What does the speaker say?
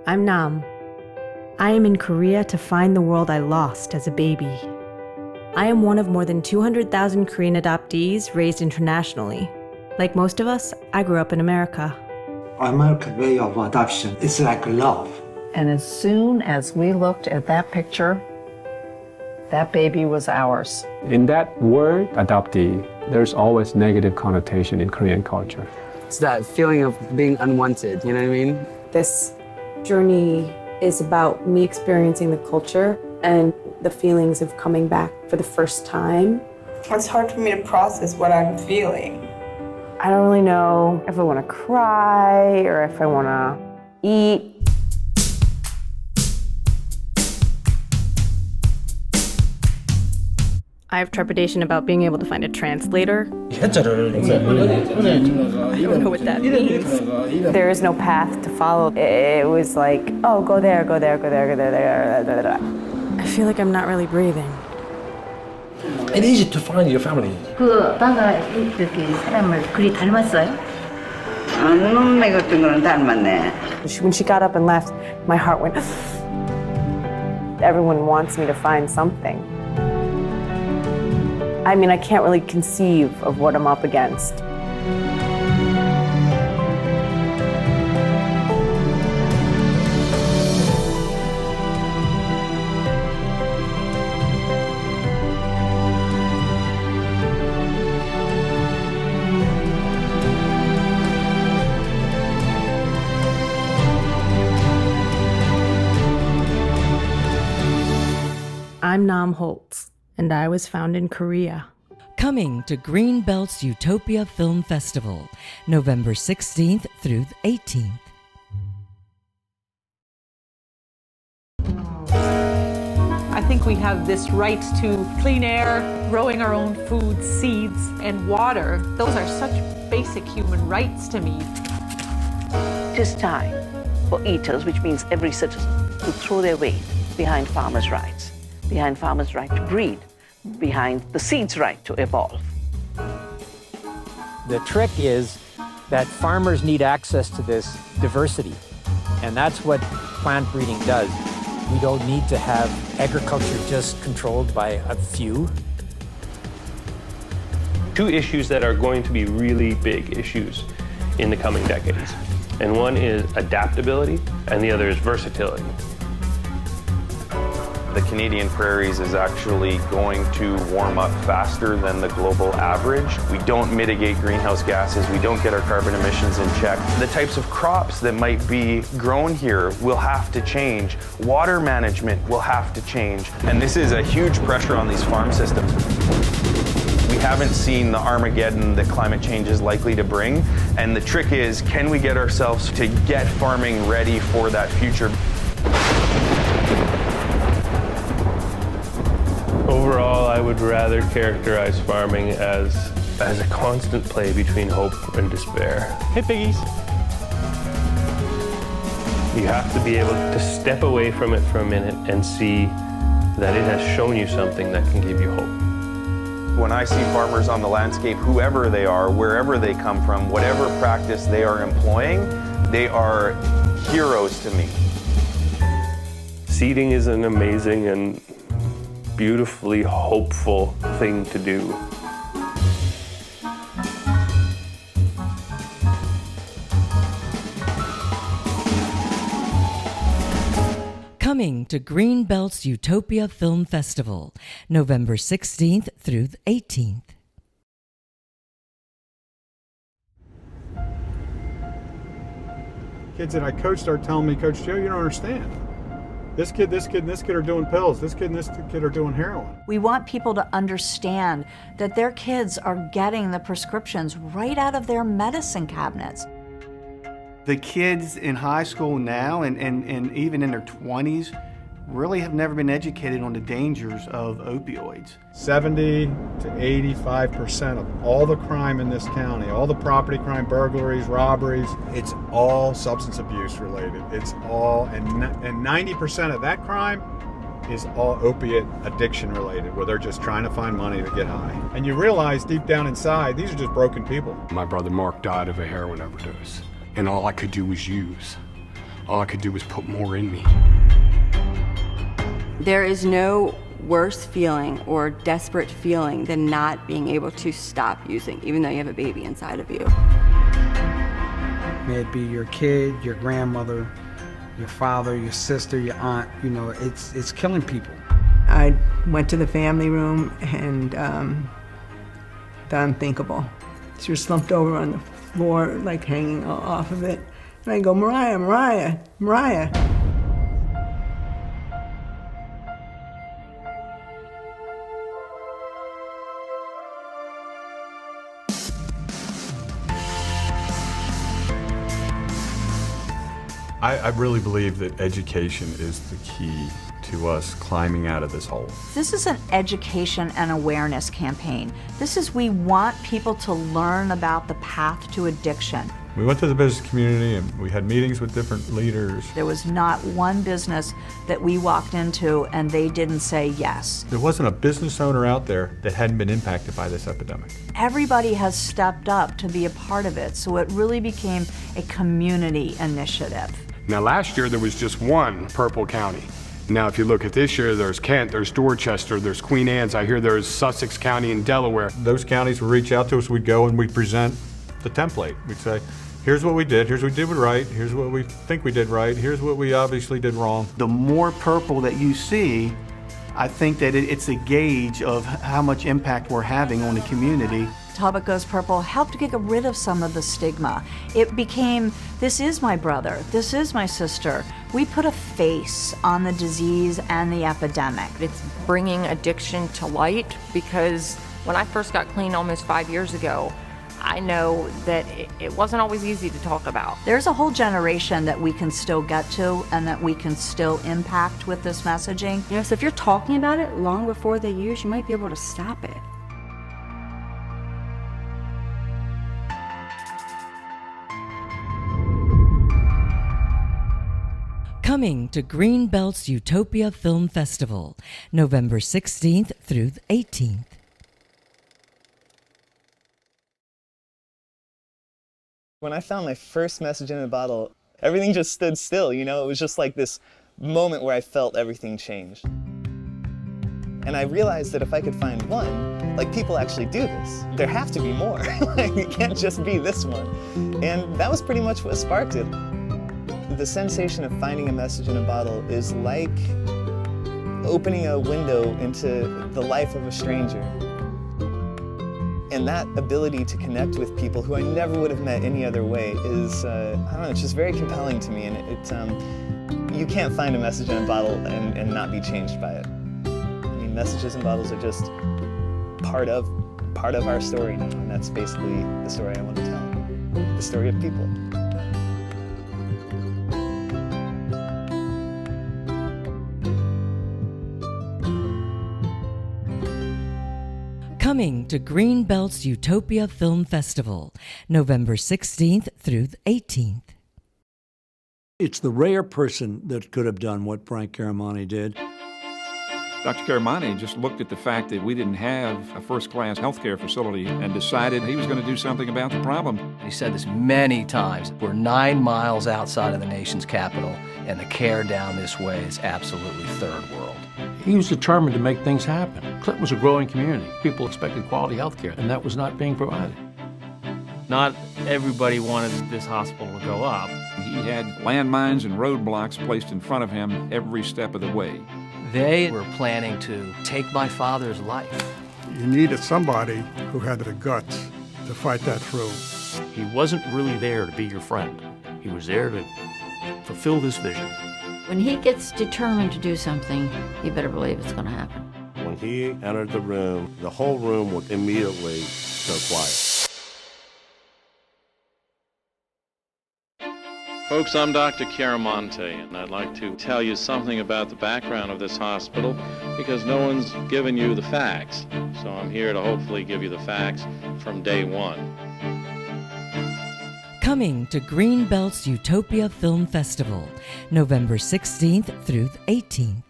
I'm Nam. I am in Korea to find the world I lost as a baby. I am one of more than 200,000 Korean adoptees raised internationally. Like most of us, I grew up in America. American way of adoption is like love. And as soon as we looked at that picture, that baby was ours. In that word, adoptee, there's always negative connotation in Korean culture. It's that feeling of being unwanted, you know what I mean? This journey is about me experiencing the culture and the feelings of coming back for the first time. It's hard for me to process what I'm feeling. I don't really know if I want to cry or if I want to eat. I have trepidation about being able to find a translator. I don't know what that means. There is no path to follow. It was like, oh, go there, go there, go there, go there. I feel like I'm not really breathing. It's easy to find your family. 그 아빠가 이렇게 사람을 그리 닮았어요? 놈매 같은 거는 닮았네. When she got up and left, my heart went. Everyone wants me to find something. I mean, I can't really conceive of what I'm up against. I'm Nam Holtz, and I was found in Korea. Coming to Greenbelt's Utopia Film Festival, November 16th through 18th. I think we have this right to clean air, growing our own food, seeds, and water. Those are such basic human rights to me. It is time for eaters, which means every citizen, to throw their weight behind farmers' rights, behind farmers' right to breed, behind the seed's right to evolve. The trick is that farmers need access to this diversity, and that's what plant breeding does. We don't need to have agriculture just controlled by a few. Two issues that are going to be really big issues in the coming decades. And one is adaptability, and the other is versatility. The Canadian prairies is actually going to warm up faster than the global average. We don't mitigate greenhouse gases. We don't get our carbon emissions in check. The types of crops that might be grown here will have to change. Water management will have to change. And this is a huge pressure on these farm systems. We haven't seen the Armageddon that climate change is likely to bring. And the trick is, can we get ourselves to get farming ready for that future? Overall, I would rather characterize farming as a constant play between hope and despair. Hey, piggies. You have to be able to step away from it for a minute and see that it has shown you something that can give you hope. When I see farmers on the landscape, whoever they are, wherever they come from, whatever practice they are employing, they are heroes to me. Seeding is an amazing and beautifully hopeful thing to do. Coming to Greenbelt's Utopia Film Festival, November 16th through 18th. Kids that I coached start telling me, Coach Joe, you don't understand. This kid, and this kid are doing pills. This kid and this kid are doing heroin. We want people to understand that their kids are getting the prescriptions right out of their medicine cabinets. The kids in high school now and even in their 20s really have never been educated on the dangers of opioids. 70 to 85% of all the crime in this county, all the property crime, burglaries, robberies, it's all substance abuse related. It's all, and 90% of that crime is all opiate addiction related, where they're just trying to find money to get high. And you realize deep down inside, these are just broken people. My brother Mark died of a heroin overdose, and all I could do was use. all I could do was put more in me. There is no worse feeling or desperate feeling than not being able to stop using, even though you have a baby inside of you. May it be your kid, your grandmother, your father, your sister, your aunt, you know, it's killing people. I went to the family room and the unthinkable. She was slumped over on the floor, like hanging off of it. And I go, Mariah, Mariah, Mariah. I really believe that education is the key to us climbing out of this hole. This is an education and awareness campaign. This is, we want people to learn about the path to addiction. We went to the business community and we had meetings with different leaders. There was not one business that we walked into and they didn't say yes. There wasn't a business owner out there that hadn't been impacted by this epidemic. Everybody has stepped up to be a part of it, so it really became a community initiative. Now last year there was just one purple county. Now if you look at this year, there's Kent, there's Dorchester, there's Queen Anne's, I hear there's Sussex County and Delaware. Those counties would reach out to us, we'd go and we'd present the template. We'd say, here's what we did, here's what we did right, here's what we think we did right, here's what we obviously did wrong. The more purple that you see, I think that it's a gauge of how much impact we're having on the community. Talbot Goes Purple helped get rid of some of the stigma. It became, this is my brother, this is my sister. We put a face on the disease and the epidemic. It's bringing addiction to light, because when I first got clean almost 5 years ago, I know that it wasn't always easy to talk about. There's a whole generation that we can still get to and that we can still impact with this messaging. You know, so if you're talking about it long before they use, you might be able to stop it. Coming to Greenbelt's Utopia Film Festival, November 16th through 18th. When I found my first message in a bottle, everything just stood still, you know? It was just like this moment where I felt everything change. And I realized that if I could find one, like, people actually do this. There have to be more. Like, it can't just be this one. And that was pretty much what sparked it. The sensation of finding a message in a bottle is like opening a window into the life of a stranger. And that ability to connect with people who I never would have met any other way is, I don't know, it's just very compelling to me. And you can't find a message in a bottle and not be changed by it. I mean, messages in bottles are just part of our story now, and that's basically the story I want to tell, the story of people. Coming to Greenbelt's Utopia Film Festival, November 16th through 18th. It's the rare person that could have done what Frank Caramani did. Dr. Caramani just looked at the fact that we didn't have a first-class healthcare facility and decided he was going to do something about the problem. He said this many times. We're 9 miles outside of the nation's capital, and the care down this way is absolutely third world. He was determined to make things happen. Clinton was a growing community. People expected quality health care, and that was not being provided. Not everybody wanted this hospital to go up. He had landmines and roadblocks placed in front of him every step of the way. They were planning to take my father's life. You needed somebody who had the guts to fight that through. He wasn't really there to be your friend. He was there to fulfill this vision. When he gets determined to do something, you better believe it's going to happen. When he entered the room, the whole room would immediately go quiet. Folks, I'm Dr. Chiaramonte, and I'd like to tell you something about the background of this hospital because no one's given you the facts. So I'm here to hopefully give you the facts from day one. Coming to Greenbelt's Utopia Film Festival, November 16th through 18th.